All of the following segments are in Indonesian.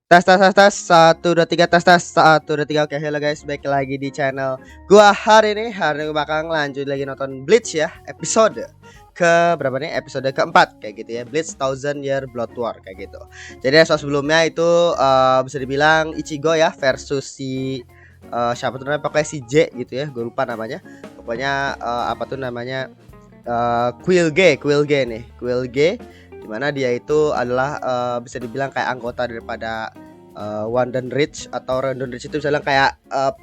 Tes tes tes tes 1 2 3 tes tes 1 2 3. Oke, hello guys, balik lagi di channel gua. Hari ini bakal lanjut lagi nonton Bleach ya, episode ke berapa nih, episode keempat kayak gitu ya, Bleach Thousand Year Blood War kayak gitu. Jadi episode sebelumnya itu bisa dibilang Ichigo ya versus si siapa tuh namanya, pokoknya si J gitu ya, gue lupa namanya. Pokoknya apa tuh namanya, Quilge, dimana dia itu adalah bisa dibilang kayak anggota daripada London Ridge, atau London Ridge itu misalnya kayak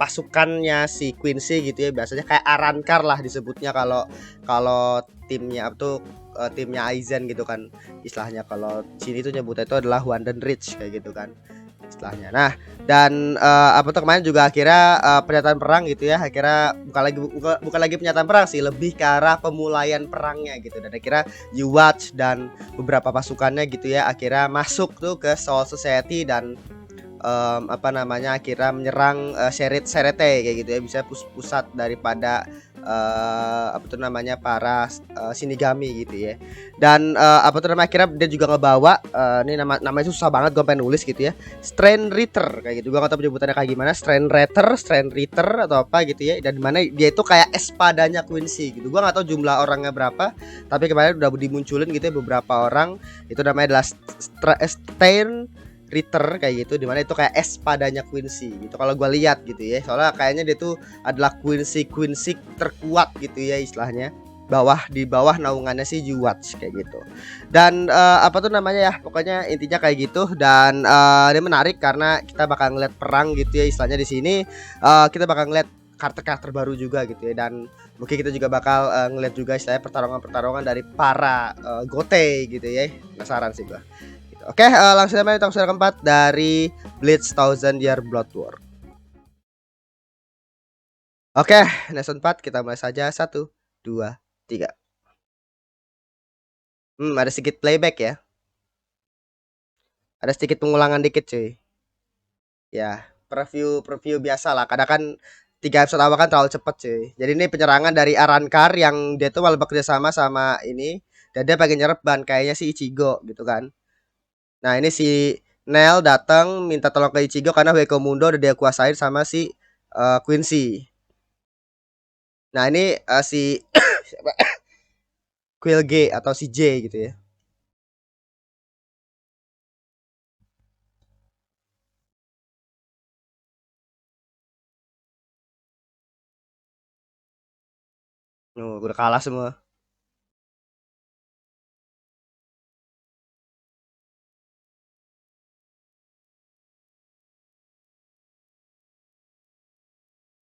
pasukannya si Quincy gitu ya, biasanya kayak Arankar lah disebutnya kalau kalau timnya tuh timnya Aizen gitu kan istilahnya. Kalau sini tuh nyebutnya itu adalah London Ridge kayak gitu kan istilahnya. Nah, dan apa tuh kemarin juga akhirnya pernyataan perang gitu ya. Akhirnya bukan lagi pernyataan perang sih, lebih ke arah pemulaian perangnya gitu. Dan akhirnya Watch dan beberapa pasukannya gitu ya akhirnya masuk tuh ke Soul Society dan apa namanya, akhirnya menyerang Serete kayak gitu ya, bisa pusat daripada apa tuh namanya, para Shinigami gitu ya. Dan apa tuh namanya, akhirnya dia juga ngebawa ini namanya susah banget gue pengen nulis gitu ya, Strain Ritter kayak gitu. Gue gak tau penyebutannya kayak gimana, Strain Ritter atau apa gitu ya. Dan dimana dia itu kayak espadanya Quincy gitu. Gue gak tau jumlah orangnya berapa, tapi kemarin udah dimunculin gitu ya beberapa orang. Itu namanya adalah Strain Ritter kayak gitu, dimana itu kayak es padanya Quincy gitu kalau gue lihat gitu ya. Soalnya kayaknya dia tuh adalah Quincy terkuat gitu ya istilahnya, di bawah naungannya si Watch kayak gitu. Dan apa tuh namanya ya, pokoknya intinya kayak gitu. Dan ini menarik karena kita bakal ngeliat perang gitu ya istilahnya di sini. Kita bakal ngeliat karakter-karakter baru juga gitu ya, dan mungkin kita juga bakal ngeliat juga istilahnya pertarungan-pertarungan dari para Gote gitu ya. Penasaran sih gua. Oke, langsung aja kita episode keempat dari Bleach Thousand Year Blood War. Oke, episode 4 kita mulai saja. 1 2 3. Ada sedikit playback ya. Ada sedikit pengulangan dikit cuy. Ya, preview biasa lah. Kadang kan 3 episode awal kan terlalu cepet cuy. Jadi ini penyerangan dari Arankar yang dia tuh malah bekerja sama sama ini, dan dia pengen nyerep ban kayaknya si Ichigo gitu kan. Nah, ini si Nel datang minta tolong ke Ichigo karena Hueco Mundo udah dia kuasain sama si Quincy. Nah, ini si Quill G atau si J gitu ya. Udah kalah semua.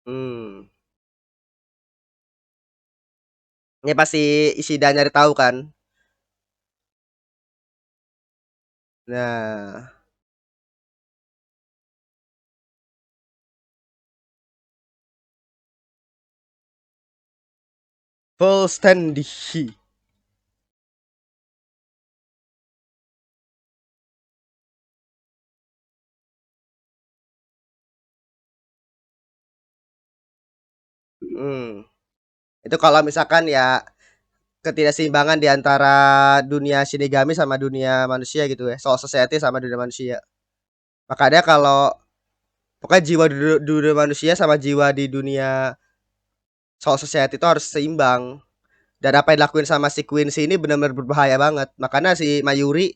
Hmm. Ini pasti Ishida nyari tahu kan. Nah, full stand di. Hmm. Itu kalau misalkan ya ketidakseimbangan di antara dunia Shinigami sama dunia manusia gitu ya. Soul Society sama dunia manusia. Makanya kalau pokoknya jiwa di dunia manusia sama jiwa di dunia Soul Society itu harus seimbang. Dan apa yang dilakuin sama si Quincy ini benar-benar berbahaya banget. Makanya si Mayuri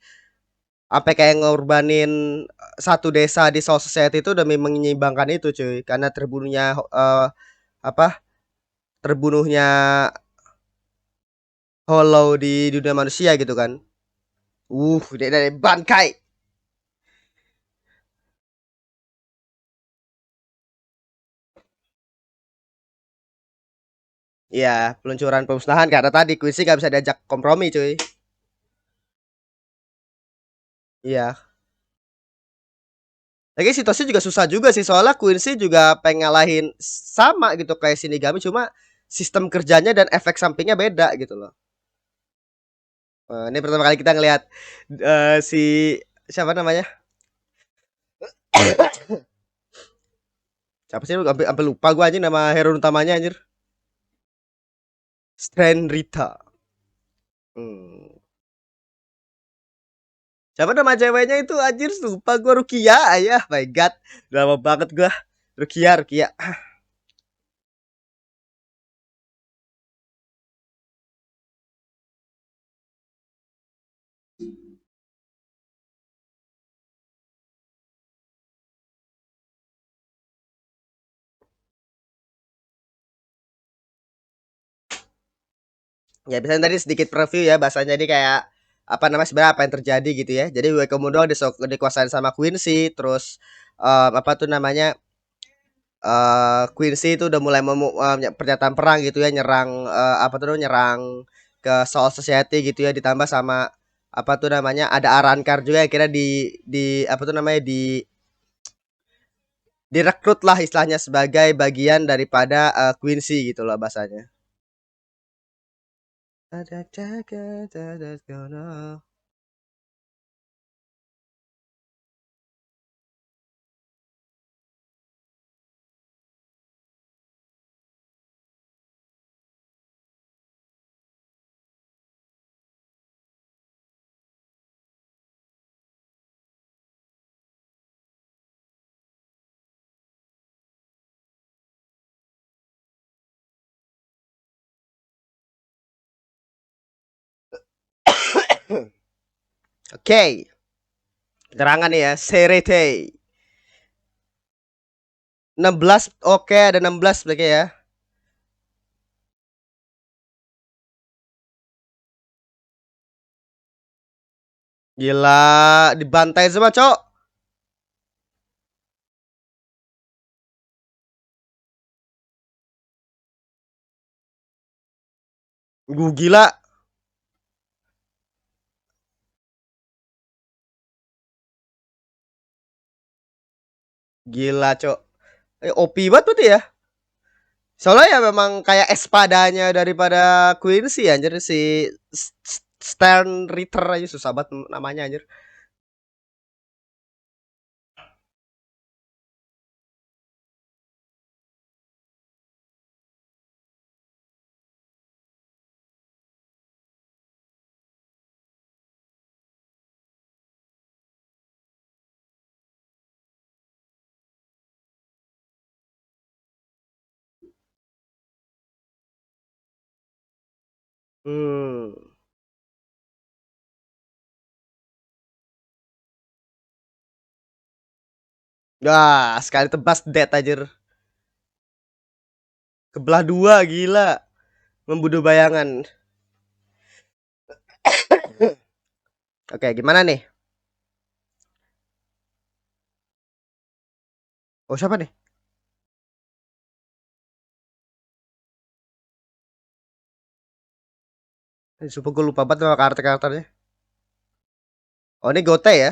sampai kayak ngorbanin satu desa di Soul Society itu demi menyeimbangkan itu cuy, karena terbunuhnya apa terbunuhnya Hollow di dunia manusia gitu kan. Dari Bankai. Iya, peluncuran pemusnahan karena tadi Quincy gak bisa diajak kompromi cuy. Iya. Lagi situasi juga susah juga sih, soalnya Quincy juga pengen ngalahin sama gitu kayak Shinigami, cuma sistem kerjanya dan efek sampingnya beda gitu loh. Ini pertama kali kita ngelihat si siapa namanya? Siapa sih, sampai lupa gue anjing nama hero utamanya anjir. Strain Rita. Hmm. Siapa nama ceweknya itu anjir, lupa gua, Rukia. Ya my god. Lama banget gua. Rukia, Rukia. Ya biasanya tadi sedikit preview ya bahasanya, jadi kayak apa namanya, sebenarnya apa yang terjadi gitu ya. Jadi Wei Komodo dikuasain sama Quincy, terus apa tuh namanya, Quincy itu udah mulai pernyataan perang gitu ya, nyerang apa tuh, nyerang ke Soul Society gitu ya, ditambah sama apa tuh namanya, ada Arrancar juga yang kira di apa tuh namanya, direkrut lah istilahnya sebagai bagian daripada Quincy gitu loh bahasanya. Ada jaga, ada gonna. Oke, keterangan nih ya, Serete 16, oke ada 16 berarti ya. Gila, dibantai semua, Cok. Gue gila, gila, Cok. OP banget berarti ya. Soalnya ya memang kayak espadanya daripada Quincy anjir, si Stern Ritter aja susah banget namanya anjir. Hmm. Wah, sekali tebas dead anjir. Kebelah dua, gila. Membunuh bayangan. Oke, gimana nih? Oh, siapa nih? Sumpah gue lupa banget sama karakter-karakternya. Oh, ini Gote ya?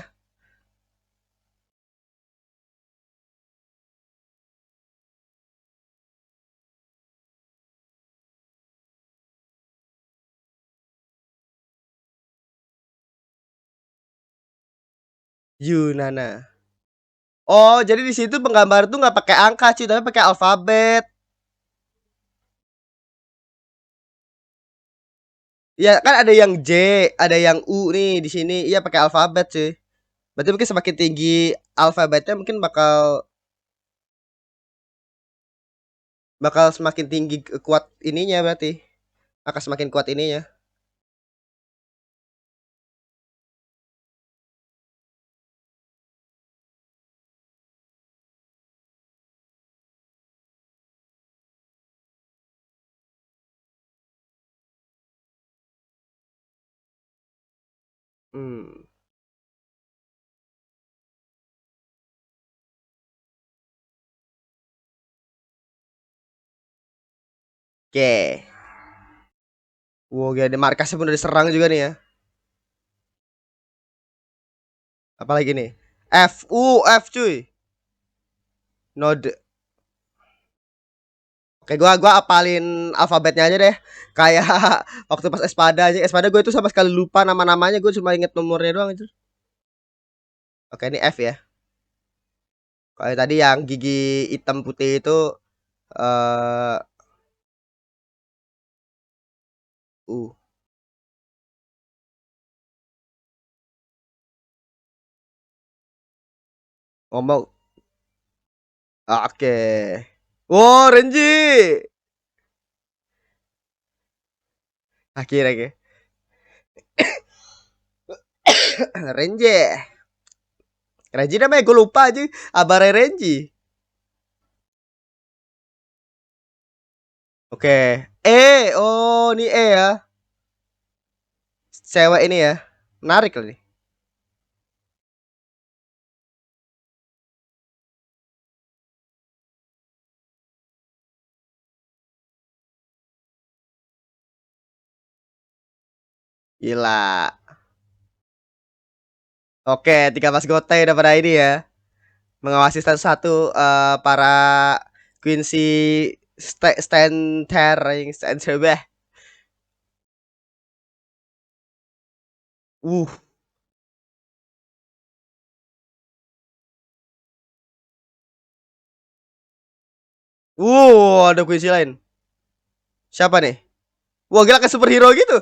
Yunana. Oh, jadi di situ penggambar tuh nggak pakai angka, cuy, tapi pakai alfabet. Iya, kan ada yang J, ada yang U nih di sini. Iya, pakai alfabet, cuy. Berarti mungkin semakin tinggi alfabetnya mungkin bakal bakal semakin tinggi kuat ininya berarti. Akan semakin kuat ininya. Hmm. Oke. Wow, gila, markasnya pun udah diserang juga nih ya. Apalagi nih? F cuy. Node. Oke, gua apalin alfabetnya aja deh. Kayak waktu pas Espada aja. Espada gue itu sama sekali lupa nama-namanya, gue cuma inget nomornya doang itu. Oke, ini F ya. Kalau tadi yang gigi hitam putih itu eh ngomong. Oke. Wow, Renji. Akhirnya. Renji. Renji namanya gue lupa aja. Abare Renji. Oke. Oh, ini ya. Cewek ini ya. Menarik loh nih. Gila. Oke, 13 gote udah pada ini ya. Mengawasi satu-satu para Quincy Stanter yang stand sebeh. Uh, ada Quincy lain. Siapa nih? Wah, gila kayak superhero gitu.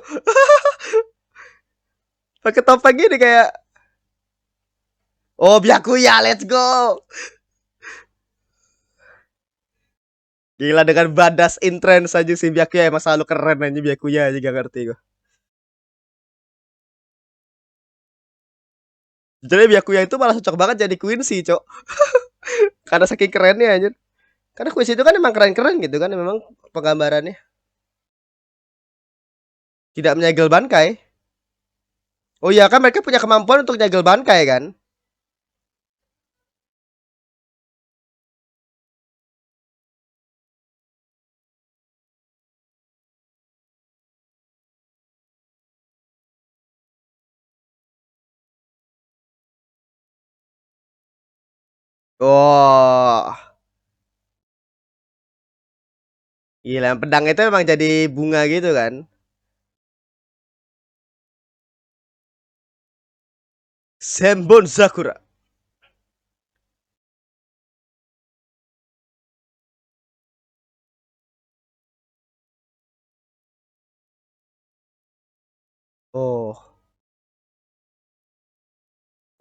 Pakai topeng gini kayak oh, Byakuya, let's go. Gila dengan badas intense aja si Byakuya emang selalu keren aja Byakuya aja gak ngerti gue. Jadi Byakuya itu malah cocok banget jadi Quincy, Cok. Karena saking kerennya aja. Karena Quincy itu kan emang keren-keren gitu kan memang penggambarannya. Tidak menyegel Bankai. Oh iya kan mereka punya kemampuan untuk nyegel Bankai kan? Oh, gila pedang itu emang jadi bunga gitu kan? Senbon Sakura. Oh,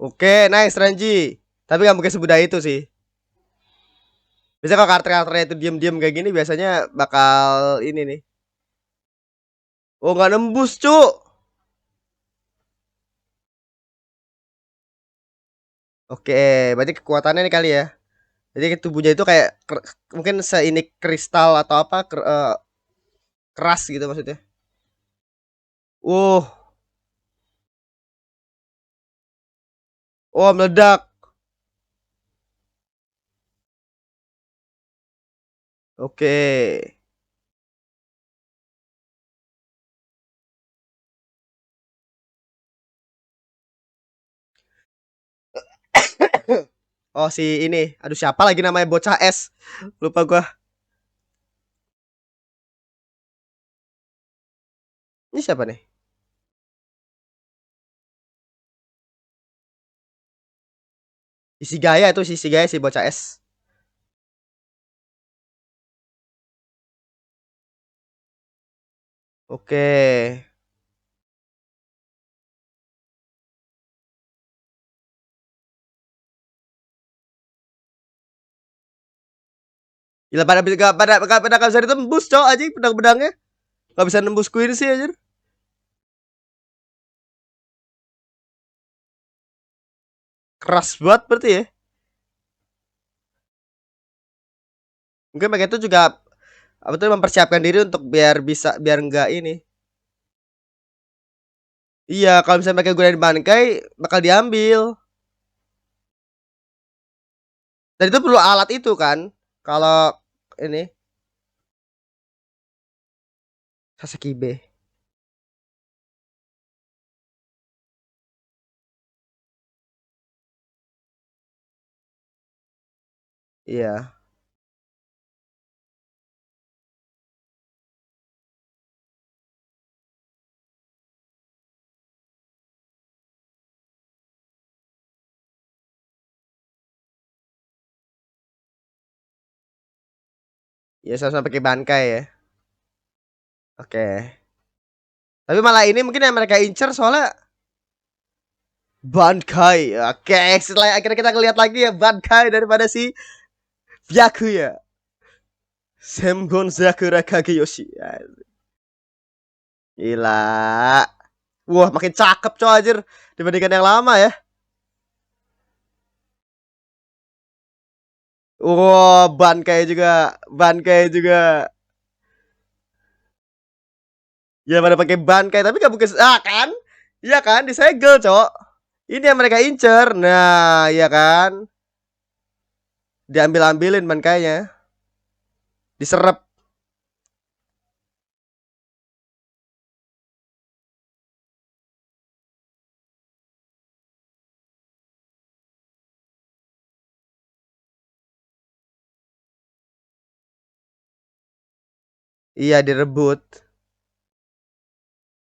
oke, nice Ranji. Tapi gak mungkin semudah itu sih. Biasanya kalau karakter-karakternya itu diem-diem kayak gini biasanya bakal ini nih. Oh nggak nembus cuk. Oke, berarti kekuatannya nih kali ya. Jadi tubuhnya itu kayak mungkin seini kristal atau apa keras gitu maksudnya. Uh, oh meledak. Oke. Oh si ini, aduh siapa lagi namanya bocah es, lupa gua. Ini siapa nih? Isi gaya itu si gaya si bocah es. Oke. Gila pada gak bisa ditembus cowok aja pedang-pedangnya. Gak bisa nembus Queen sih aja. Keras banget berarti ya. Mungkin mereka itu juga apa tuh mempersiapkan diri untuk biar enggak ini. Iya, kalau misalnya mereka gunain bangkai bakal diambil. Dan itu perlu alat itu kan. Kalau ini Sasakibe. Iya. Ya sama-sama pakai bangkai ya. Oke. Tapi malah ini mungkin yang mereka incer soalnya Bankai. Oke, setelah akhirnya kita ngeliat lagi ya Bankai daripada si Byakuya. Sengon Sakura Kageyoshi. Ya, gila. Wah, makin cakep coy anjir dibandingkan yang lama ya. Wah, Bankai juga. Bankai juga. Ya pada pakai Bankai tapi gak mungkin kan? Iya kan disegel, Cok. Ini yang mereka incer. Nah, iya kan? Diambil-ambilin Bankainya. Diserap. Iya, direbut.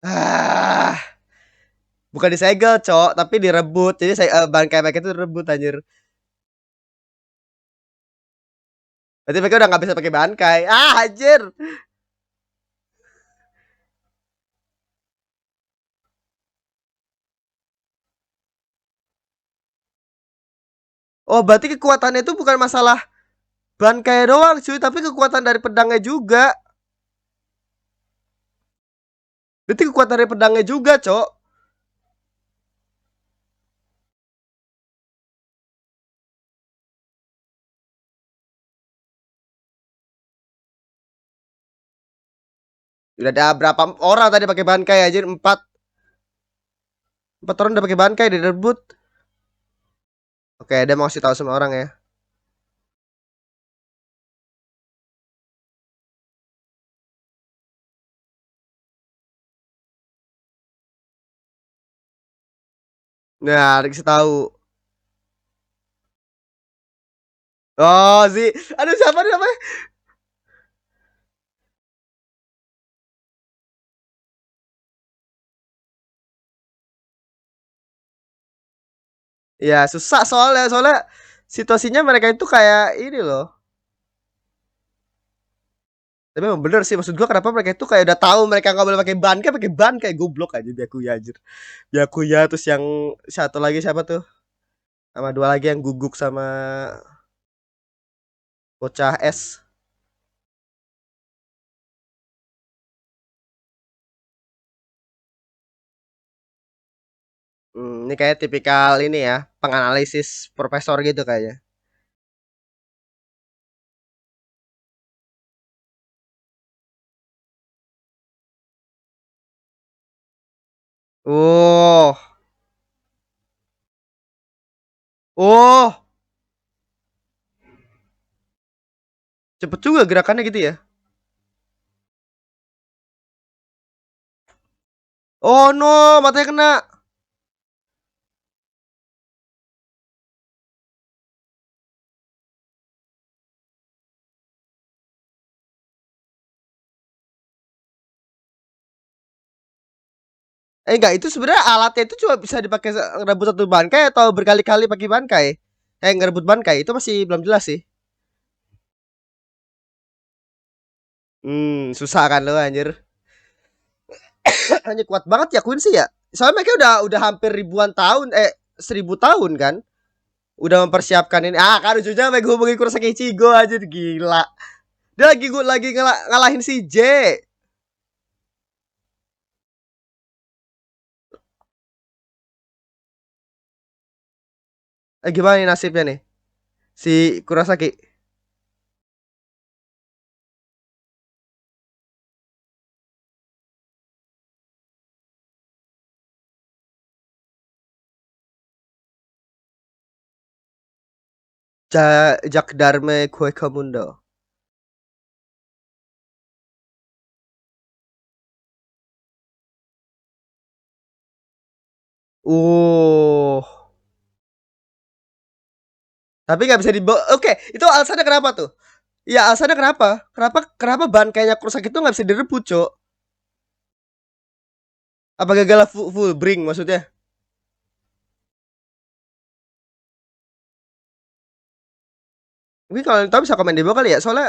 Ah, bukan disegel, Cok, tapi direbut. Jadi saya Bankai mereka itu direbut anjir. Berarti mereka udah gak bisa pakai Bankai. Ah, anjir. Oh, berarti kekuatannya itu bukan masalah Bankai doang, cuy, tapi kekuatan dari pedangnya juga. Berarti kekuatan dari pedangnya juga, Cok. Udah ada berapa orang tadi pakai Bankai anjir? Empat. Empat orang udah pakai Bankai direbut. Oke, dia mau kasih tahu semua orang ya. Nah, dikasih tahu. Oh, si aduh siapa nih namanya? Ya, susah soalnya situasinya mereka itu kayak ini loh. Tapi emang bener sih maksud gua kenapa mereka itu kayak udah tahu mereka nggak boleh pakai ban kayak goblok aja Byakuya anjir. Byakuya terus yang satu lagi siapa tuh? Sama dua lagi yang guguk sama bocah es. Ini kayak tipikal ini ya, penganalisis profesor gitu kayaknya. Oh, oh, cepet juga gerakannya gitu ya. Oh no, matanya kena. Enggak, itu sebenarnya alatnya itu cuma bisa dipakai ngerebut satu bangkai atau berkali-kali pakai bangkai. Ngerebut bangkai itu masih belum jelas sih. Susah kan lo anjir. Hanya kuat banget ya Queen sih ya. Soalnya mereka udah hampir ribuan tahun 1000 tahun kan. Udah mempersiapkan ini. Ah, kan ujungnya sampai hubungi Kurosaki Ichigo aja gila. Dia lagi ngalahin si J. Gimana nih nasibnya nih? Si Kurosaki. Jak Darme Kue Komundo. Uh, tapi nggak bisa dibawa. Oke, itu alasannya kenapa tuh? Ya alasannya kenapa? Kenapa ban kayaknya Kurosaki itu nggak bisa direbut, Cok? Apa gagal full bring maksudnya? Mungkin kalau tahu bisa komen di bawah kali ya. Soalnya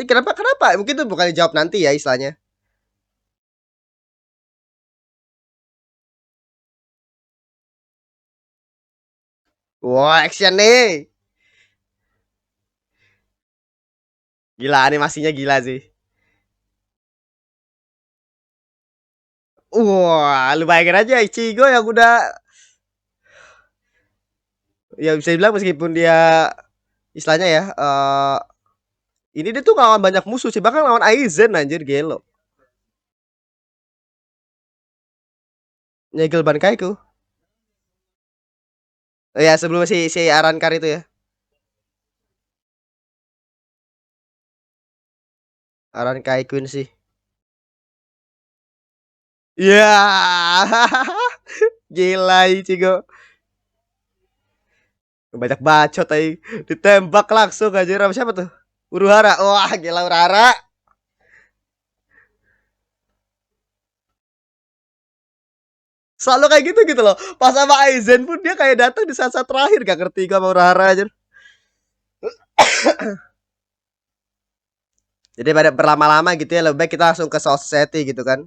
kenapa? Mungkin itu bukan dijawab nanti ya istilahnya. Wah, action nih. Gila animasinya gila sih. Wah, lu bayangin aja Ichigo yang udah ya bisa dibilang meskipun dia istilahnya ya ini dia tuh lawan banyak musuh sih bahkan lawan Aizen anjir gelo. Nyegel Bankaiku. Oh, ya sebelum si Arankar itu ya. Arankai Queen sih. Ya. Gila Ichigo. Banyak bacot aja. Ditembak langsung aja sama siapa tuh? Uruhara. Wah, gila Uruhara. Selalu kayak gitu gitu loh. Pas sama Aizen pun dia kayak datang di saat-saat terakhir gak ngerti gak mau Uruhara aja. Jadi pada berlama-lama gitu ya lebih baik kita langsung ke Soul Society gitu kan.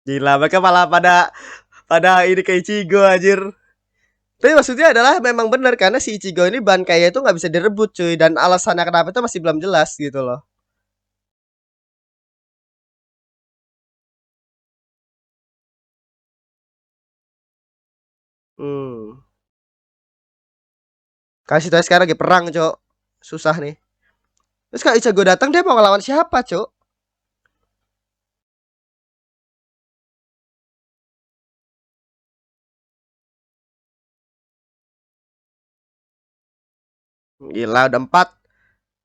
Gila mereka malah pada ini ke Ichigo anjir. Tapi maksudnya adalah memang benar karena si Ichigo ini Bankainya itu nggak bisa direbut cuy dan alasannya kenapa itu masih belum jelas gitu loh. Hmm. Kasih tahu sekarang lagi perang, Cok. Susah nih. Terus kalau Ichigo datang dia mau ngelawan siapa, Cok? Gila udah 4.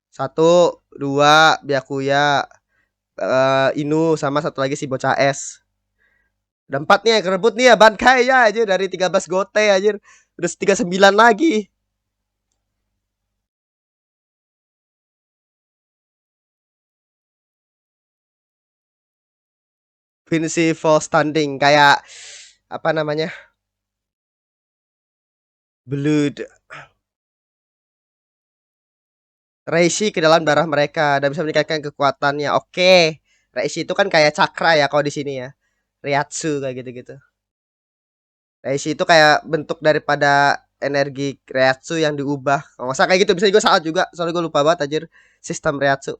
Satu, dua, Byakuya, Inu sama satu lagi si bocah S. Udah 4 nih yang kerebut nih ya Bankai ya aja dari 13 gote aja. Udah 39 lagi. Vinci full standing kayak apa namanya? Blood Reishi ke dalam darah mereka dan bisa meningkatkan kekuatannya. Oke. Reishi itu kan kayak cakra ya kalau di sini ya. Ryatsu kayak gitu-gitu. Reishi itu kayak bentuk daripada energi Ryatsu yang diubah. Kalau nggak salah kayak gitu bisa juga salah juga. Soalnya gue lupa banget anjir sistem Ryatsu.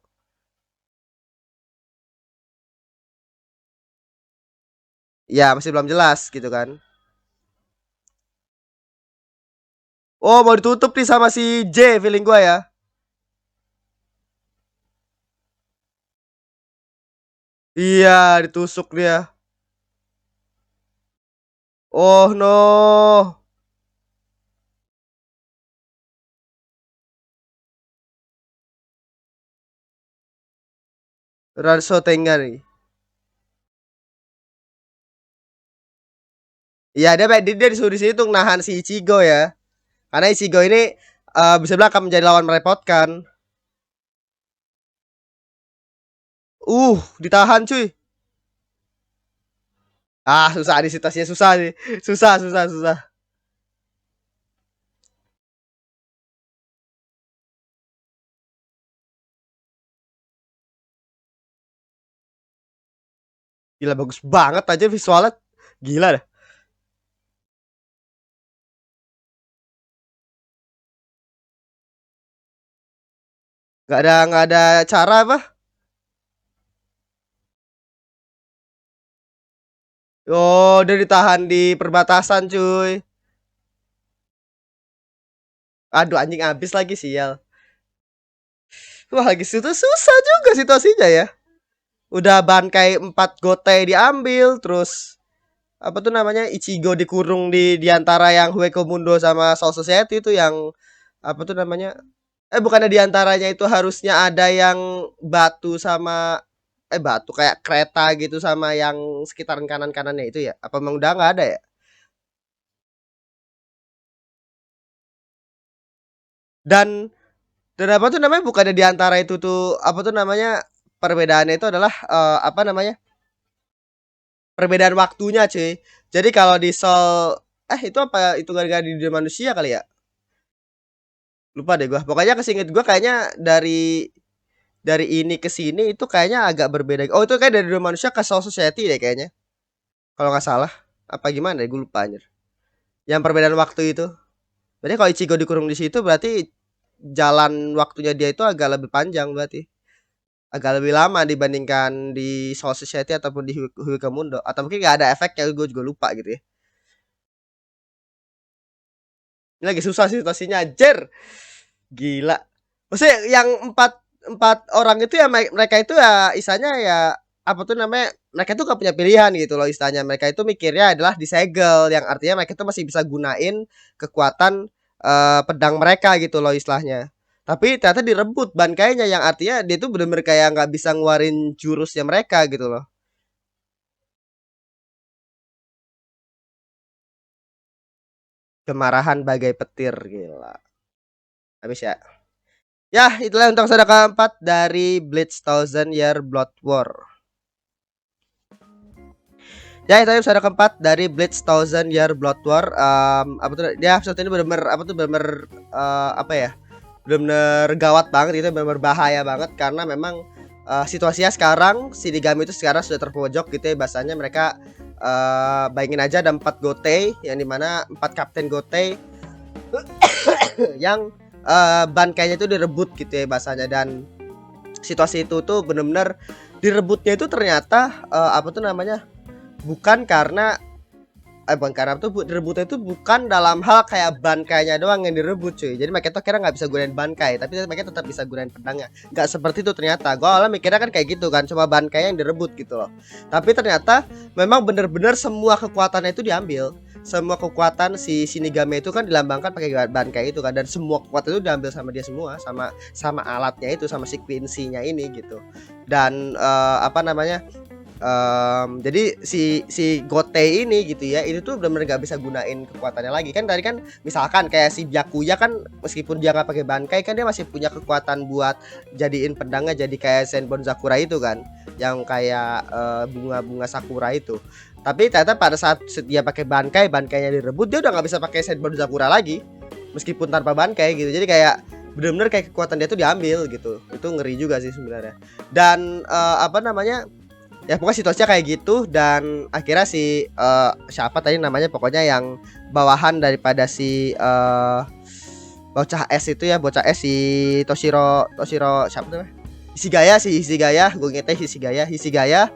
Ya masih belum jelas gitu kan. Oh mau ditutup nih sama si J feeling gue ya. Iya ditusuk dia. Oh no. Ranso Tenga nih. Iya dia disuruh di situ untuk nahan si Ichigo ya. Karena Ichigo ini bisa bilang akan menjadi lawan merepotkan. Ditahan cuy. Ah, susah di situasinya susah nih. Susah, susah, susah. Gila bagus banget aja visualnya. Gila dah. Gak ada cara apa? Oh, dia ditahan di perbatasan cuy. Aduh anjing habis lagi sial. Wah, lagi situ susah juga situasinya ya. Udah Bankai 4 gote diambil terus apa tuh namanya Ichigo dikurung di antara yang Hueko Mundo sama Soul Society itu yang apa tuh namanya bukannya di antaranya itu harusnya ada yang batu sama batu kayak kereta gitu sama yang sekitaran kanan kanannya itu ya apa emang udah nggak ada ya dan apa tuh namanya bukannya di antara itu tuh apa tuh namanya perbedaannya itu adalah apa namanya perbedaan waktunya cuy. Jadi kalau di Soul itu apa itu gara-gara di dunia manusia kali ya? Lupa deh gua. Pokoknya kesingkat gua kayaknya dari ini ke sini itu kayaknya agak berbeda. Oh, itu kayak dari dunia manusia ke Soul Society deh kayaknya. Kalau nggak salah. Apa gimana deh, gue lupa anjir. Yang perbedaan waktu itu. Berarti kalau Ichigo dikurung di situ berarti jalan waktunya dia itu agak lebih panjang berarti. Agak lebih lama dibandingkan di Soul Society ataupun di Huikamundo. Atau mungkin nggak ada efeknya, gue juga lupa gitu ya. Ini lagi susah situasinya, anjir. Gila. Maksudnya yang empat empat orang itu ya mereka itu ya istilahnya ya apa tuh namanya mereka itu gak punya pilihan gitu loh istilahnya mereka itu mikirnya adalah disegel yang artinya mereka itu masih bisa gunain kekuatan pedang mereka gitu loh istilahnya tapi ternyata direbut bankainya yang artinya dia tuh bener-bener kayak nggak bisa ngeluarin jurusnya mereka gitu loh kemarahan bagai petir gila habis ya ya itulah untuk episode keempat dari Bleach Thousand Year Blood War. Ya itu episode keempat dari Bleach Thousand Year Blood War. Apa tuh? Ya episode ini benar-benar apa tuh benar-benar apa ya? Benar-benar gawat banget itu benar-benar bahaya banget karena memang situasinya sekarang Shinigami itu sekarang sudah terpojok gitu ya bahasanya mereka bayangin aja ada 4 Gotei yang dimana 4 Kapten Gotei yang bankainya itu direbut gitu ya bahasanya dan situasi itu tuh benar-benar direbutnya itu ternyata apa tuh namanya bukan karena bukan karena tuh direbutnya itu bukan dalam hal kayak bankainya doang yang direbut cuy jadi mereka tuh kira nggak bisa gunain bankai tapi mereka tetap bisa gunain pedangnya nggak seperti itu ternyata gue awalnya mikirnya kan kayak gitu kan cuma bankai yang direbut gitu loh tapi ternyata memang bener-bener semua kekuatannya itu diambil semua kekuatan si Shinigami itu kan dilambangkan pakai bankai itu kan dan semua kekuatan itu diambil sama dia semua sama alatnya itu sama si Quincy-nya ini gitu dan apa namanya jadi si Gotei ini gitu ya itu tuh benar-benar gak bisa gunain kekuatannya lagi kan tadi kan misalkan kayak si Byakuya kan meskipun dia nggak pakai bankai kan dia masih punya kekuatan buat jadiin pedangnya jadi kayak Senbon Sakura itu kan yang kayak bunga-bunga sakura itu tapi ternyata pada saat dia pakai bankainya direbut dia udah nggak bisa pakai Senbon Sakura lagi meskipun tanpa bankai gitu jadi kayak benar-benar kayak kekuatan dia tuh diambil gitu itu ngeri juga sih sebenarnya dan apa namanya ya pokoknya situasinya kayak gitu dan akhirnya si siapa tadi namanya pokoknya yang bawahan daripada si bocah es itu ya bocah es si Toshiro siapa namanya Hishigaya gue ngeteh Hishigaya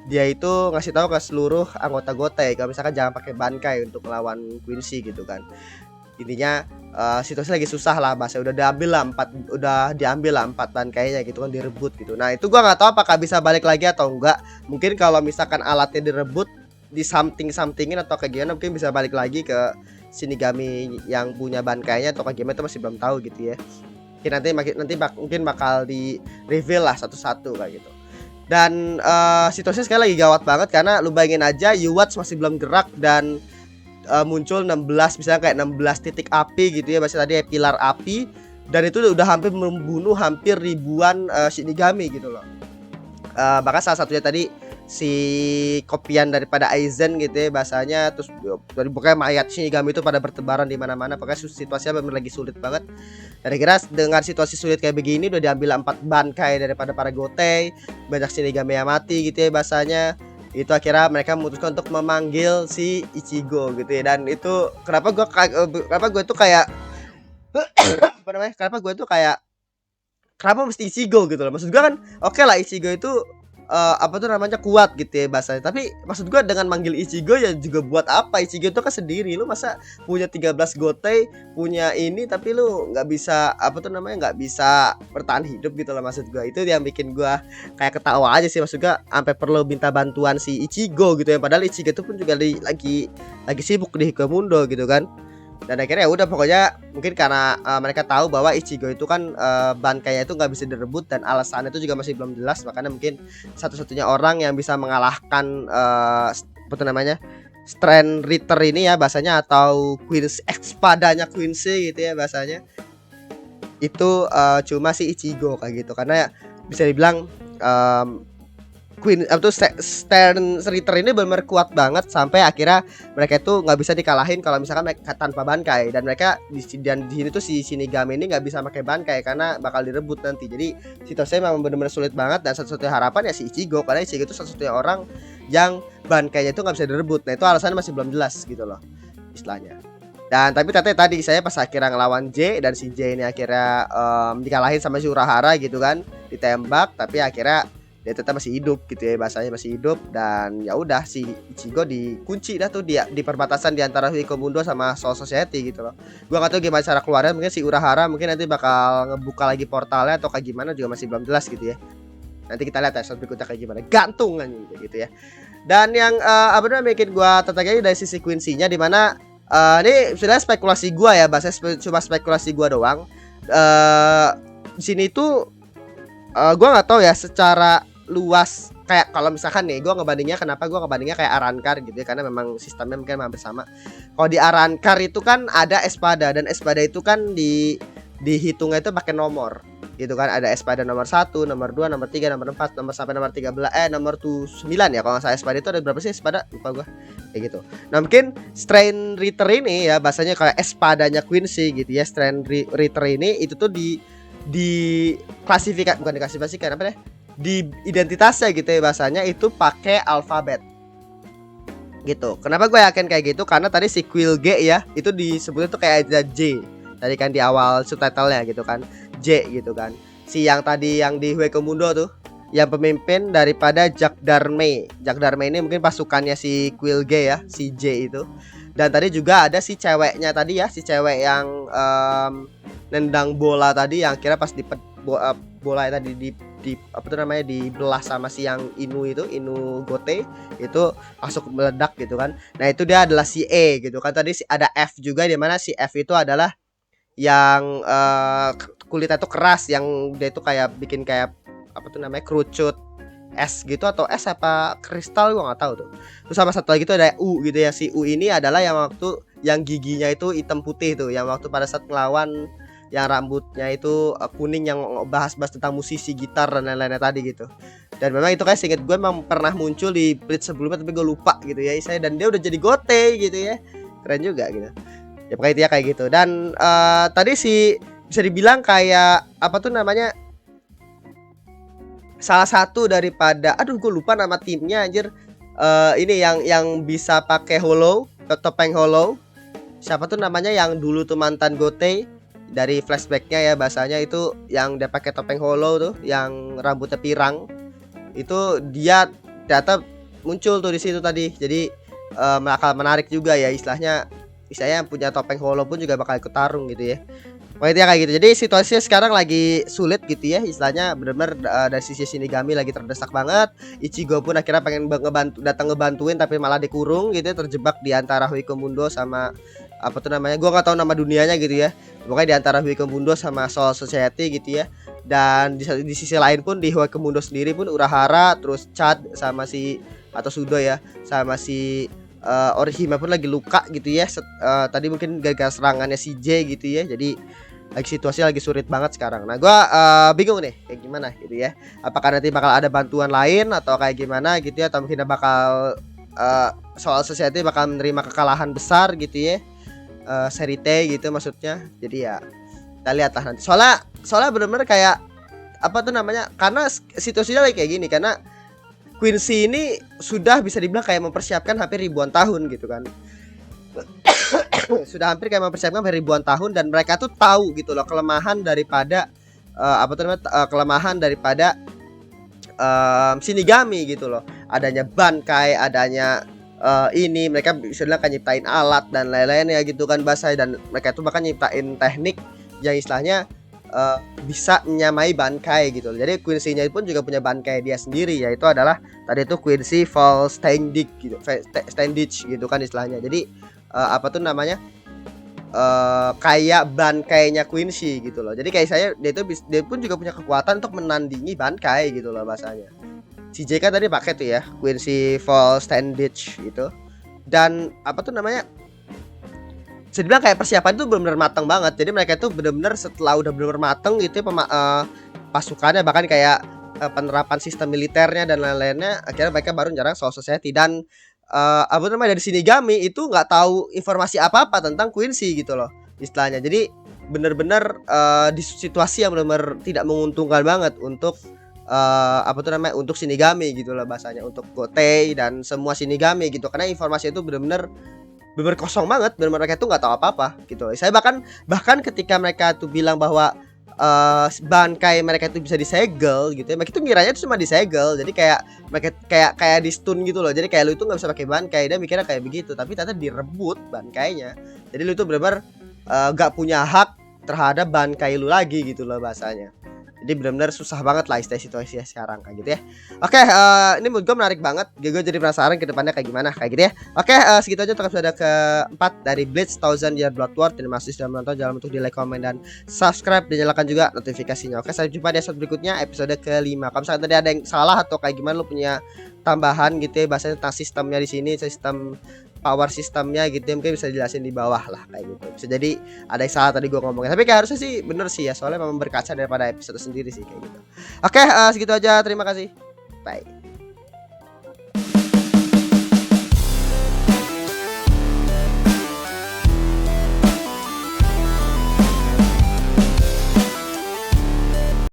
dia itu ngasih tahu ke seluruh anggota Gotei kalau misalkan jangan pakai bankai untuk melawan Quincy gitu kan intinya situasi lagi susah lah bahasa udah diambil lah empat bankainya gitu kan direbut gitu nah itu gua nggak tahu apakah bisa balik lagi atau enggak mungkin kalau misalkan alatnya direbut di somethingin atau kayak gimana mungkin bisa balik lagi ke Shinigami yang punya bankainya atau kayak gimana itu masih belum tahu gitu ya mungkin bakal di reveal lah satu-satu kayak gitu dan situasinya sekarang lagi gawat banget karena lu bayangin aja Yuwatch masih belum gerak dan muncul 16 misalnya kayak 16 titik api gitu ya bahasa tadi ya, pilar api dan itu udah hampir membunuh hampir ribuan Shinigami gitu loh bahkan salah satunya tadi si kopian daripada Aizen gitu ya bahasanya terus pokoknya mayat Shinigami itu pada bertebaran di mana-mana pokoknya situasinya benar lagi sulit banget dan kira dengan situasi sulit kayak begini udah diambil 4 bankai daripada para Gotei banyak Shinigami yang mati gitu ya bahasanya itu akhirnya mereka memutuskan untuk memanggil si Ichigo gitu ya dan itu kenapa gue tuh kayak apa namanya kenapa mesti Ichigo gitu loh maksud gue kan oke lah Ichigo itu apa tuh namanya kuat gitu ya bahasanya tapi maksud gue dengan manggil Ichigo ya juga buat apa Ichigo itu kan sendiri lu masa punya 13 Gotei punya ini tapi lu nggak bisa apa tuh namanya nggak bisa bertahan hidup gitu loh maksud gue itu yang bikin gue kayak ketawa aja sih maksud gue sampai perlu minta bantuan si Ichigo gitu ya padahal Ichigo itu pun juga lagi sibuk di Hikamundo gitu kan dan akhirnya ya udah pokoknya mungkin karena mereka tahu bahwa Ichigo itu kan bankainya itu nggak bisa direbut dan alasannya itu juga masih belum jelas makanya mungkin satu-satunya orang yang bisa mengalahkan apa namanya Strand Ritter ini ya bahasanya atau Queen's padanya Quincy gitu ya bahasanya itu cuma si Ichigo kayak gitu karena ya, bisa dibilang Queen apa tuh Stern Ritter ini benar-benar kuat banget sampai akhirnya mereka itu nggak bisa dikalahin kalau misalkan mereka tanpa Bankai, dan mereka di sini tuh si Shinigami ini nggak bisa pakai Bankai karena bakal direbut nanti. Jadi situasinya memang benar-benar sulit banget, dan satu-satunya harapan ya si Ichigo, karena Ichigo itu satu-satunya orang yang Bankainya itu nggak bisa direbut. Nah itu alasannya masih belum jelas gitu loh istilahnya. Dan tapi katanya tadi saya pas akhirnya ngelawan J, dan si J ini akhirnya dikalahin sama si Urahara gitu kan, ditembak, tapi akhirnya dia tetap masih hidup gitu ya, bahasanya masih hidup. Dan ya udah si Ichigo dikunci dah tuh dia di perbatasan di antara Hueco Mundo sama Soul Society gitu loh. Gua gak tahu gimana cara keluarnya, mungkin si Urahara mungkin nanti bakal ngebuka lagi portalnya atau kayak gimana juga masih belum jelas gitu ya. Nanti kita lihat episode berikutnya kayak gimana, gantung gitu ya. Dan yang apa namanya bikin gua tertarik dari sisi Quincy-nya, di mana ini sebenarnya spekulasi gua ya, bahasanya cuma spekulasi gua doang. Di sini tuh gua nggak tahu ya secara luas, kayak kalau misalkan nih gue ngebandingnya, kenapa gue ngebandingnya kayak Arrancar gitu ya, karena memang sistemnya mungkin hampir sama. Kalau di Arrancar itu kan ada espada, dan espada itu kan dihitungnya itu pakai nomor gitu kan, ada espada nomor 1, nomor 2, nomor 3, nomor 4, nomor sampai nomor 13, nomor 9 ya kalau nggak salah. Espada itu ada berapa sih espada, lupa gue kayak gitu. Nah mungkin Strain Ritter ini ya bahasanya kayak espadanya Quincy gitu ya. Strain Ritter ini itu tuh di klasifikasi, bukan diklasifikasikan apa deh, di identitasnya gitu ya, bahasanya itu pakai alfabet gitu. Kenapa gue yakin kayak gitu? Karena tadi si Quill G ya, itu disebutnya tuh kayak ada J tadi kan di awal subtitlenya gitu kan, J gitu kan. Si yang tadi yang di Hueco Mundo tuh, yang pemimpin daripada Jack Darme. Jack Darme ini mungkin pasukannya si Quill G ya, si J itu. Dan tadi juga ada si ceweknya tadi ya, si cewek yang nendang bola tadi, yang kira pas bola tadi di apa tuh namanya, dibelah sama si yang Inu itu, Inu Gote itu masuk meledak gitu kan. Nah itu dia adalah si E gitu kan. Tadi ada F juga, di mana si F itu adalah yang kulitnya tuh keras, yang dia itu kayak bikin kayak apa tuh namanya, kerucut es gitu, atau es apa kristal gua nggak tahu tuh. Terus sama satu lagi tuh ada U gitu ya. Si U ini adalah yang waktu yang giginya itu hitam putih tuh, yang waktu pada saat ngelawan yang rambutnya itu kuning, yang bahas-bahas tentang musisi gitar dan lain-lainnya tadi gitu. Dan memang itu kayak seinget gue memang pernah muncul di Bleach sebelumnya, tapi gue lupa gitu ya saya. Dan dia udah jadi Gote gitu ya, keren juga gitu ya, pokoknya itu ya kayak gitu. Dan tadi sih bisa dibilang kayak apa tuh namanya, salah satu daripada, aduh gue lupa nama timnya anjir, ini yang bisa pakai hollow, topeng hollow, siapa tuh namanya, yang dulu tuh mantan Gote dari flashbacknya ya, bahasanya itu yang dia pakai topeng hollow tuh, yang rambutnya pirang itu, dia ternyata muncul tuh di situ tadi. Jadi bakal menarik juga ya, istilahnya yang punya topeng hollow pun juga bakal ikut tarung gitu ya. Pokoknya kayak gitu. Jadi situasinya sekarang lagi sulit gitu ya, istilahnya benar-benar dari sisi Shinigami lagi terdesak banget. Ichigo pun akhirnya pengen datang ngebantuin, tapi malah dikurung gitu ya, terjebak di antara Hueco Mundo sama apa tuh namanya, gua nggak tahu nama dunianya gitu ya. Pokoknya di antara Hueco Mundo sama Soul Society gitu ya. Dan di sisi lain pun di Hueco Mundo sendiri pun Urahara, terus Chad sama si atau Sudo ya, sama si Orihime pun lagi luka gitu ya. Tadi mungkin gara-gara serangannya si J gitu ya. Jadi situasi lagi sulit banget sekarang. Nah gua bingung nih kayak gimana gitu ya. Apakah nanti bakal ada bantuan lain atau kayak gimana gitu ya, atau mungkin bakal Soul Society bakal menerima kekalahan besar gitu ya. Seri T gitu maksudnya. Jadi ya kita lihat lah nanti. Soalnya benar-benar kayak apa tuh namanya, karena situasinya lagi kayak gini, karena Quincy ini sudah bisa dibilang kayak mempersiapkan hampir ribuan tahun gitu kan. Sudah hampir kayak mempersiapkan hampir ribuan tahun, dan mereka tuh tahu gitu loh kelemahan daripada apa tuh namanya, kelemahan daripada Shinigami gitu loh. Adanya Bankai, adanya ini mereka bisa bilang kan nyiptain alat dan lain-lain ya gitu kan bahasa, dan mereka tuh bahkan nyiptain teknik yang istilahnya bisa menyamai Bankai gitu. Jadi Quincy-nya pun juga punya Bankai dia sendiri, yaitu adalah tadi itu Quincy Fall Standig gitu, Standage gitu kan istilahnya. Jadi apa tuh namanya, kayak Bankainya Quincy gitu loh. Jadi kayak dia pun juga punya kekuatan untuk menandingi Bankai gitu loh bahasanya. Si J kan tadi pakai tuh ya Quincy Fall Standage gitu. Dan apa tuh namanya, bisa dibilang kayak persiapan itu benar-benar matang banget. Jadi mereka tuh benar-benar setelah udah benar-benar matang gitu ya, pasukannya bahkan kayak penerapan sistem militernya dan lain-lainnya, akhirnya mereka baru nyerang Soul Society dan apa namanya, dari Shinigami itu nggak tahu informasi apa-apa tentang Quincy gitu loh istilahnya. Jadi bener-bener di situasi yang benar-benar tidak menguntungkan banget untuk apa tuh namanya, untuk Shinigami gitu loh bahasanya, untuk Gotei dan semua Shinigami gitu, karena informasi itu bener-bener kosong banget, bener-bener mereka tuh nggak tahu apa-apa gitu. Saya bahkan ketika mereka tuh bilang bahwa bangkai mereka itu bisa disegel gitu ya, mereka tuh ngiranya itu cuma disegel, jadi kayak mereka kayak di stun gitu loh, jadi kayak lu itu nggak bisa pakai bangkai, dia mikirnya kayak begitu, tapi ternyata direbut bangkainya, jadi lu itu benar-benar nggak punya hak terhadap bangkai lu lagi gitu loh bahasanya. Jadi benar-benar susah banget lah istilah situasinya sekarang kayak gitu ya. Oke, ini menurut gue menarik banget. Gue jadi penasaran ke depannya kayak gimana kayak gitu ya. Oke, segitu aja untuk episode keempat dari Bleach Thousand Year Blood War. Terima kasih sudah menonton. Jangan lupa untuk di like, komen, dan subscribe, dan nyalakan juga notifikasinya. Oke, sampai jumpa di episode berikutnya, episode kelima. Kalau misalnya tadi ada yang salah atau kayak gimana, lu punya tambahan gitu ya bahasanya tentang sistemnya di sini, sistem power sistemnya gitu ya, mungkin bisa dijelasin di bawah lah kayak gitu. Bisa jadi ada yang salah tadi gue ngomongnya, tapi kayak harusnya sih bener sih ya, soalnya memang berkaca daripada episode sendiri sih kayak gitu. Oke, segitu aja, terima kasih, bye.